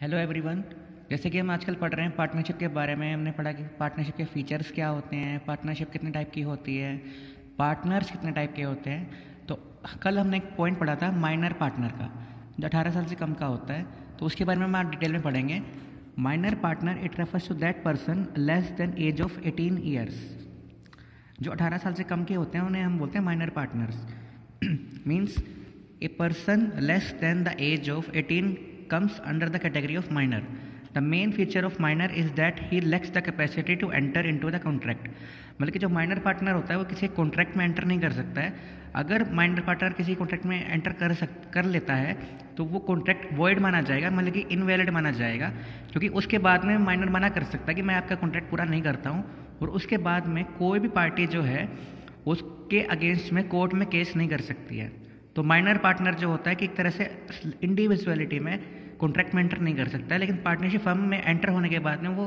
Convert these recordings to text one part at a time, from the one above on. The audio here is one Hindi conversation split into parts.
Hello everyone. जैसे कि हम आजकल पढ़ रहे हैं पार्टनरशिप के बारे में। हमने पढ़ा कि पार्टनरशिप के फीचर्स क्या होते हैं, पार्टनरशिप कितने टाइप की होती है, पार्टनर्स कितने टाइप के होते हैं। तो कल हमने एक पॉइंट पढ़ा था माइनर पार्टनर का, जो 18 साल से कम का होता है। तो उसके बारे में हम आज डिटेल में पढ़ेंगे। Minor partner it refers to that person less than age of 18 years. जो 18 साल से कम के होते हैं उन्हें हम बोलते हैं minor partners. Means a person less than the age of 18 comes under the category of minor. The main feature of minor is that he lacks the capacity to enter into the contract. मतलब कि जो माइनर पार्टनर होता है वो किसी कॉन्ट्रैक्ट में एंटर नहीं कर सकता है। अगर माइनर पार्टनर किसी कॉन्ट्रैक्ट में एंटर कर लेता है तो वो कॉन्ट्रैक्ट वॉइड माना जाएगा, मतलब कि इनवैलिड माना जाएगा, क्योंकि उसके बाद में माइनर मना कर सकता है कि मैं आपका कॉन्ट्रैक्ट पूरा नहीं करता हूँ। और उसके बाद में कोई भी पार्टी जो है उसके अगेंस्ट में कोर्ट में केस नहीं कर सकती है। तो माइनर पार्टनर जो होता है कि एक तरह से इंडिविजुअलिटी में कॉन्ट्रैक्ट में एंटर नहीं कर सकता है, लेकिन पार्टनरशिप फर्म में एंटर होने के बाद में वो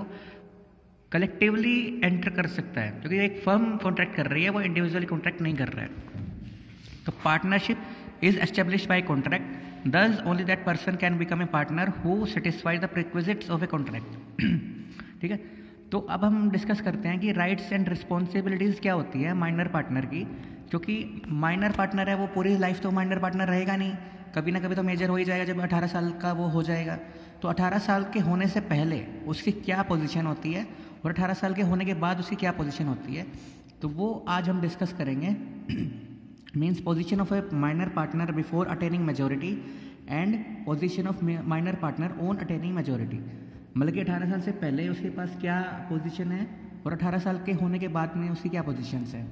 कलेक्टिवली एंटर कर सकता है, क्योंकि एक फर्म कॉन्ट्रैक्ट कर रही है, वो इंडिविजुअली कॉन्ट्रैक्ट नहीं कर रहा है। तो partnership is established by contract, thus only that person can become a partner who satisfy the prerequisites of a contract. ठीक है। तो अब हम डिस्कस करते हैं कि राइट्स एंड रिस्पॉन्सिबिलिटीज़ क्या होती है माइनर पार्टनर की। क्योंकि माइनर पार्टनर है वो पूरी लाइफ तो माइनर पार्टनर रहेगा नहीं, कभी ना कभी तो मेजर हो ही जाएगा जब 18 साल का वो हो जाएगा। तो 18 साल के होने से पहले उसकी क्या पोजीशन होती है और 18 साल के होने के बाद उसकी क्या पोजीशन होती है, तो वो आज हम डिस्कस करेंगे। Means position of A minor partner before attaining majority and position of minor partner on attaining majority. मतलब कि 18 साल से पहले उसके पास क्या पोजीशन है और 18 साल के होने के बाद में उसकी क्या पोजीशंस है।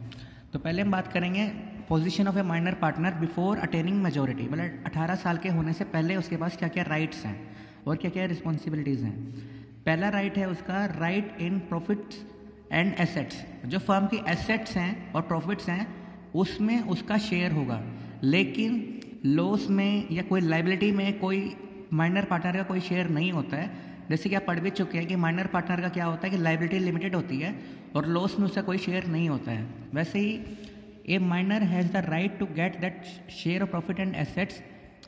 तो पहले हम बात करेंगे position of A minor partner before attaining majority. मतलब 18 साल के होने से पहले उसके पास क्या क्या राइट्स हैं और क्या क्या रिस्पॉन्सिबिलिटीज़ हैं। पहला राइट है उसका right in profits and assets. जो फर्म की एसेट्स हैं और प्रॉफिट्स हैं उसमें उसका शेयर होगा, लेकिन लॉस में या कोई लाइबिलिटी में कोई माइनर पार्टनर का कोई शेयर नहीं होता है। जैसे कि आप पढ़ भी चुके हैं कि माइनर पार्टनर का क्या होता है कि लाइबिलिटी लिमिटेड होती है और लॉस में उसका कोई शेयर नहीं होता है। वैसे ही a minor has the right to get that share of profit and assets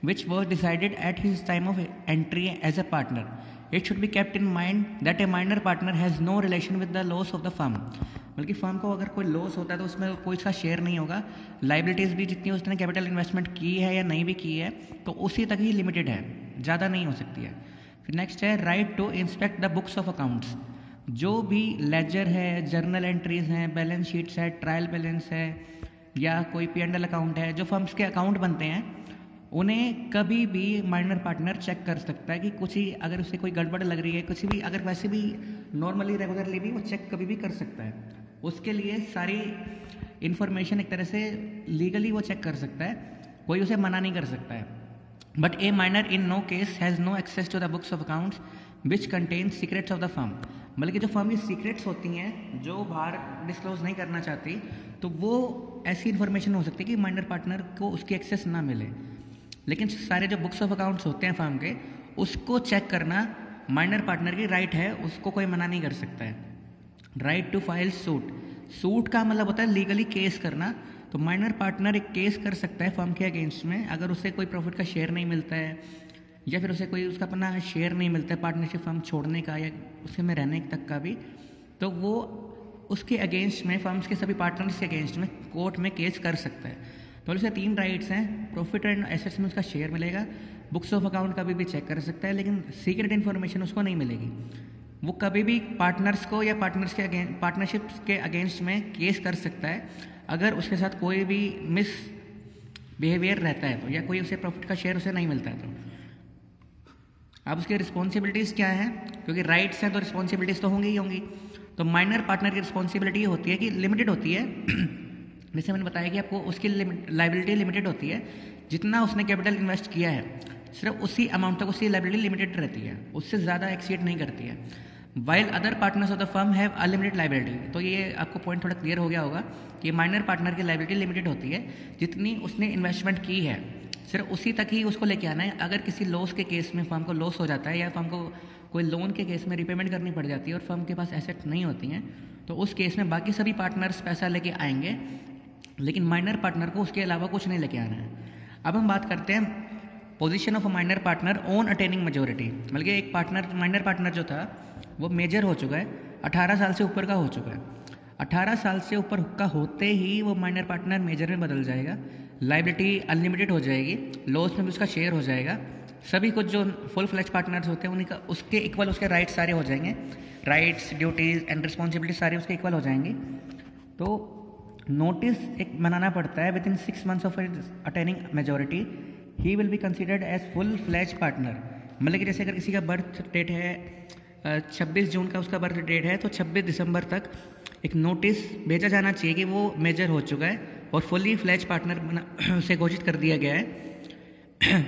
which was decided at his time of entry as a partner. It should be kept in mind that a minor partner has no relation with the loss of the firm. बल्कि फर्म को अगर कोई लॉस होता है तो उसमें कोई इसका शेयर नहीं होगा। लाइबिलिटीज़ भी जितनी उसने कैपिटल इन्वेस्टमेंट की है या नहीं भी की है तो उसी तक ही लिमिटेड है, ज़्यादा नहीं हो सकती है। फिर नेक्स्ट है right to inspect the books of accounts. जो भी लेजर है, जर्नल एंट्रीज हैं, बैलेंस शीट्स है, ट्रायल बैलेंस है या कोई P&L अकाउंट है, जो फर्म्स के अकाउंट बनते हैं उन्हें कभी भी माइनर पार्टनर चेक कर सकता है कि कुछ ही अगर उसे कोई गड़बड़ लग रही है, कुछ भी अगर वैसे भी नॉर्मली रेगुलरली भी वो चेक कभी भी कर सकता है। उसके लिए सारी इन्फॉर्मेशन एक तरह से लीगली वो चेक कर सकता है, कोई उसे मना नहीं कर सकता है। But a minor in no case has no access to the books of accounts which contain secrets of the firm. मतलब कि जो फर्म की सीक्रेट्स होती हैं जो बाहर डिस्क्लोज नहीं करना चाहती, तो वो ऐसी इन्फॉर्मेशन हो सकती है कि माइनर पार्टनर को उसकी एक्सेस ना मिले। लेकिन सारे जो बुक्स ऑफ अकाउंट्स होते हैं फर्म के, उसको चेक करना माइनर पार्टनर की राइट है, उसको कोई मना नहीं कर सकता है। Right to file suit. Suit का मतलब होता है लीगली केस करना। तो माइनर पार्टनर एक केस कर सकता है फर्म के अगेंस्ट में अगर उसे कोई प्रॉफिट का शेयर नहीं मिलता है या फिर उसे कोई उसका अपना शेयर नहीं मिलता है पार्टनरशिप फर्म छोड़ने का या उसे में रहने तक का भी, तो वो उसके अगेंस्ट में फर्म्स के सभी पार्टनर्स के अगेंस्ट में कोर्ट में केस कर सकता है। तो उसे 3 राइट्स हैं। प्रॉफिट एंड एसेट्स में उसका शेयर मिलेगा, बुक्स ऑफ अकाउंट कभी भी चेक कर सकता है, लेकिन सीक्रेट इन्फॉर्मेशन उसको नहीं मिलेगी। वो कभी भी पार्टनर्स को या पार्टनरशिप के अगेंस्ट में केस कर सकता है अगर उसके साथ कोई भी मिस बिहेवियर रहता है तो, या कोई उसे प्रॉफिट का शेयर उसे नहीं मिलता है तो। अब उसकी रिस्पॉन्सिबिलिटीज़ क्या हैं, क्योंकि राइट्स हैं तो रिस्पॉन्सिबिलिटीज़ तो होंगी ही होंगी। तो माइनर पार्टनर की रिस्पॉन्सिबिलिटी ये होती है कि लिमिटेड होती है। जैसे मैंने बताया कि आपको उसकी लाइबिलिटी लिमिटेड होती है, जितना उसने कैपिटल इन्वेस्ट किया है सिर्फ उसी अमाउंट तक उसकी लाइबिलिटी लिमिटेड रहती है, उससे ज़्यादा एक्सीड नहीं करती है। While other partners of the firm have unlimited liability. तो ये आपको पॉइंट थोड़ा क्लियर हो गया होगा कि माइनर पार्टनर की लाइबिलिटी लिमिटेड होती है, जितनी उसने इन्वेस्टमेंट की है सिर्फ उसी तक ही उसको लेके आना है। अगर किसी लॉस के केस में फर्म को लॉस हो जाता है या फर्म को कोई लोन के केस में रिपेमेंट करनी पड़ जाती है और फर्म के पास एसेट नहीं होती हैं, तो उस केस में बाकी सभी पार्टनर्स पैसा लेके आएंगे, लेकिन माइनर पार्टनर को उसके अलावा कुछ नहीं लेके आना है। अब हम बात करते हैं position of a minor partner on attaining majority, मतलब कि एक पार्टनर माइनर पार्टनर जो था वो मेजर हो चुका है, 18 साल से ऊपर का हो चुका है। 18 साल से ऊपर का होते ही वो माइनर पार्टनर मेजर में बदल जाएगा, लाइबिलिटी अनलिमिटेड हो जाएगी, लॉस में भी उसका शेयर हो जाएगा। सभी कुछ जो फुल फ्लेज पार्टनर्स होते हैं उन्हीं का उसके इक्वल उसके राइट्स सारे हो जाएंगे, राइट्स ड्यूटीज़ एंड रिस्पॉन्सिबिलिटी सारे उसके इक्वल हो जाएंगे। तो नोटिस एक बनाना पड़ता है within 6 months of attaining majority he will be considered as full fledged partner. मतलब कि जैसे अगर किसी का बर्थ डेट है 26 जून का उसका बर्थ डेट है, तो 26 दिसंबर तक एक नोटिस भेजा जाना चाहिए कि वो मेजर हो चुका है और फुली फ्लैज पार्टनर से घोषित कर दिया गया है।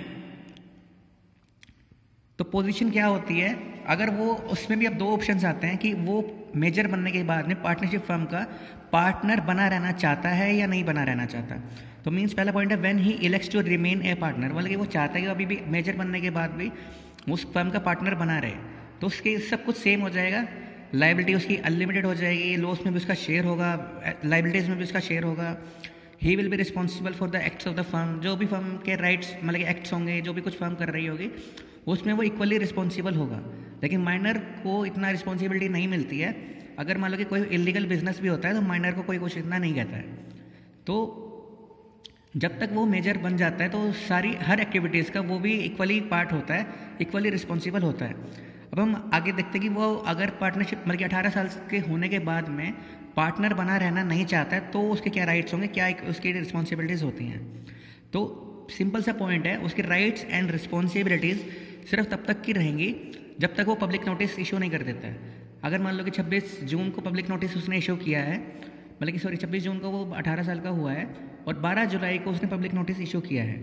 तो पोजीशन क्या होती है, अगर वो उसमें भी अब 2 ऑप्शंस आते हैं कि वो मेजर बनने के बाद में पार्टनरशिप फर्म का पार्टनर बना रहना चाहता है या नहीं बना रहना चाहता। तो मीन्स पहला पॉइंट है when he elects to remain a partner, मतलब कि वो चाहता है कि अभी भी मेजर बनने के बाद भी उस फर्म का पार्टनर बना रहे, तो उसके सब कुछ सेम हो जाएगा, लाइबिलिटी उसकी अनलिमिटेड हो जाएगी, लॉस में भी उसका शेयर होगा, लाइबिलिटीज़ में भी उसका शेयर होगा। ही will be responsible for the acts of the firm, जो भी फर्म के राइट्स मतलब कि एक्ट्स होंगे, जो भी कुछ फर्म कर रही होगी उसमें वो इक्वली रिस्पॉन्सिबल होगा। लेकिन माइनर को इतना रिस्पॉन्सिबिलिटी नहीं मिलती है। अगर मान लो कि कोई इलीगल बिजनेस भी होता है तो माइनर को कोई कुछ इतना नहीं कहता है। तो जब तक वो मेजर बन जाता है तो सारी हर एक्टिविटीज़ का वो भी इक्वली पार्ट होता है, इक्वली रिस्पॉन्सिबल होता है। अब हम आगे देखते हैं कि वो अगर पार्टनरशिप मतलब कि 18 साल के होने के बाद में पार्टनर बना रहना नहीं चाहता है तो उसके क्या राइट्स होंगे, क्या उसकी रिस्पॉन्सिबिलिटीज़ होती हैं। तो सिंपल सा पॉइंट है, उसके राइट्स एंड रिस्पॉन्सिबिलिटीज़ सिर्फ तब तक की रहेंगी जब तक वो पब्लिक नोटिस इशू नहीं कर देता है। अगर मान लो कि 26 जून को पब्लिक नोटिस उसने इशू किया है, मतलब कि 26 जून को वो 18 साल का हुआ है और 12 जुलाई को उसने पब्लिक नोटिस इशू किया है,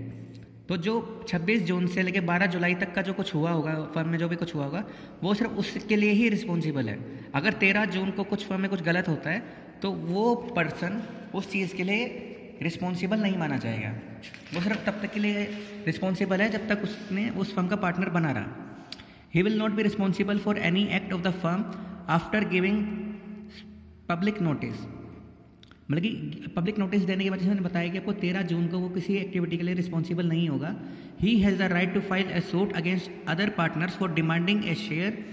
तो जो 26 जून से लेकर 12 जुलाई तक का जो कुछ हुआ होगा फर्म में, जो भी कुछ हुआ होगा वो सिर्फ उसके लिए ही रिस्पॉन्सिबल है। अगर 13 जून को कुछ फर्म में कुछ गलत होता है तो वो पर्सन उस चीज़ के लिए रिस्पॉन्सिबल नहीं माना जाएगा, वो सिर्फ तब तक के लिए रिस्पॉन्सिबल है जब तक उसने उस फर्म का पार्टनर बना रहा। He will not be responsible for any act of the firm after giving public notice, मतलब कि पब्लिक नोटिस देने के बाद मैंने बताया कि आपको 13 जून को वो किसी एक्टिविटी के लिए रिस्पॉन्सिबल नहीं होगा। He has the right to file a suit against other partners for demanding a share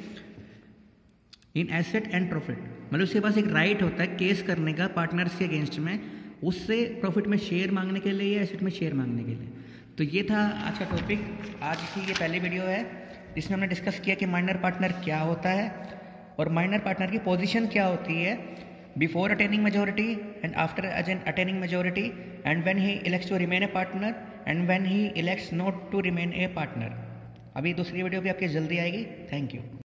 in asset and profit, मतलब उसके पास एक राइट होता है केस करने का पार्टनर्स के अगेंस्ट में, उससे प्रॉफिट में शेयर मांगने के लिए या एसेट में शेयर मांगने के लिए। तो ये था आज का टॉपिक। आज की ये पहली वीडियो है जिसमें हमने डिस्कस किया कि माइनर पार्टनर क्या होता है और माइनर पार्टनर की पोजीशन क्या होती है before attaining majority and after attaining majority, and when he elects to remain a partner and when he elects not to remain a partner. अभी दूसरी वीडियो भी आपकी जल्दी आएगी। Thank you.